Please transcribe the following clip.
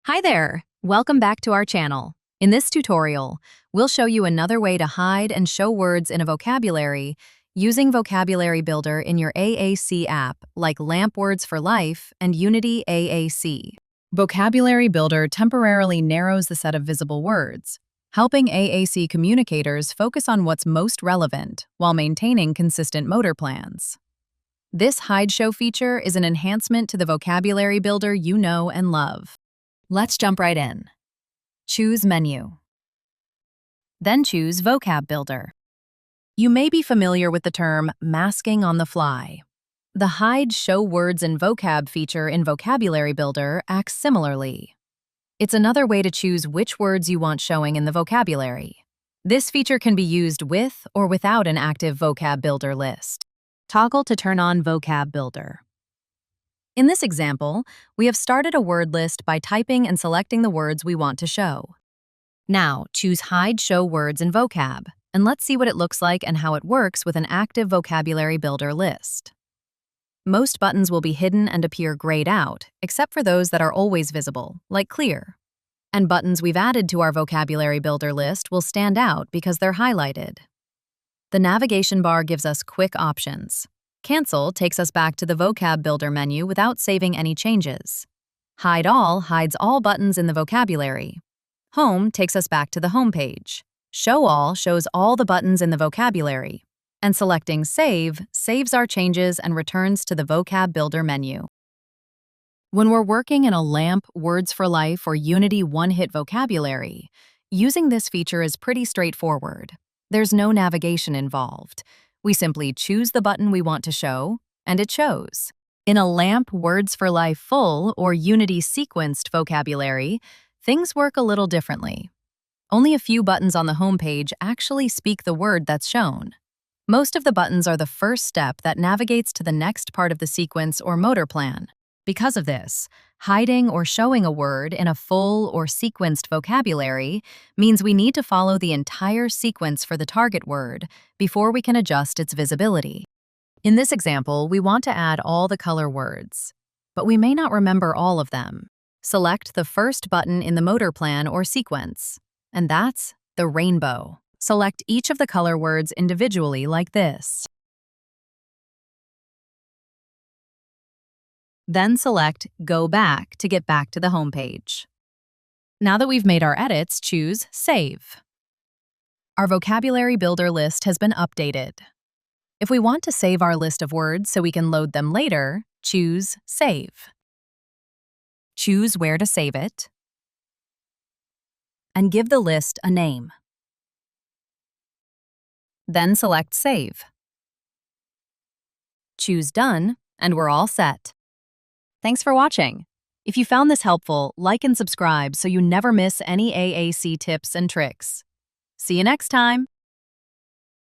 Hi there! Welcome back to our channel. In this tutorial, we'll show you another way to hide and show words in a vocabulary using Vocabulary Builder in your AAC app like LAMP Words for Life and Unity AAC. Vocabulary Builder temporarily narrows the set of visible words, helping AAC communicators focus on what's most relevant while maintaining consistent motor plans. This Hide Show feature is an enhancement to the Vocabulary Builder you know and love. Let's jump right in. Choose Menu. Then choose Vocab Builder. You may be familiar with the term masking on the fly. The Hide Show Words in Vocab feature in Vocabulary Builder acts similarly. It's another way to choose which words you want showing in the vocabulary. This feature can be used with or without an active Vocab Builder list. Toggle to turn on Vocab Builder. In this example, we have started a word list by typing and selecting the words we want to show. Now, choose Hide Show Words in Vocab, and let's see what it looks like and how it works with an active Vocabulary Builder list. Most buttons will be hidden and appear grayed out, except for those that are always visible, like clear. And buttons we've added to our Vocabulary Builder list will stand out because they're highlighted. The navigation bar gives us quick options. Cancel takes us back to the Vocab Builder menu without saving any changes. Hide All hides all buttons in the vocabulary. Home takes us back to the home page. Show All shows all the buttons in the vocabulary. And selecting Save saves our changes and returns to the Vocab Builder menu. When we're working in a LAMP, Words for Life, or Unity one-hit vocabulary, using this feature is pretty straightforward. There's no navigation involved. We simply choose the button we want to show, and it shows. In a LAMP Words for Life full or Unity sequenced vocabulary, things work a little differently. Only a few buttons on the home page actually speak the word that's shown. Most of the buttons are the first step that navigates to the next part of the sequence or motor plan. Because of this, hiding or showing a word in a full or sequenced vocabulary means we need to follow the entire sequence for the target word before we can adjust its visibility. In this example, we want to add all the color words, but we may not remember all of them. Select the first button in the motor plan or sequence, and that's the rainbow. Select each of the color words individually like this. Then select Go Back to get back to the home page. Now that we've made our edits, choose Save. Our Vocabulary Builder list has been updated. If we want to save our list of words so we can load them later, choose Save. Choose where to save it, and give the list a name. Then select Save. Choose Done, and we're all set. Thanks for watching. If you found this helpful, like and subscribe so you never miss any AAC tips and tricks. See you next time!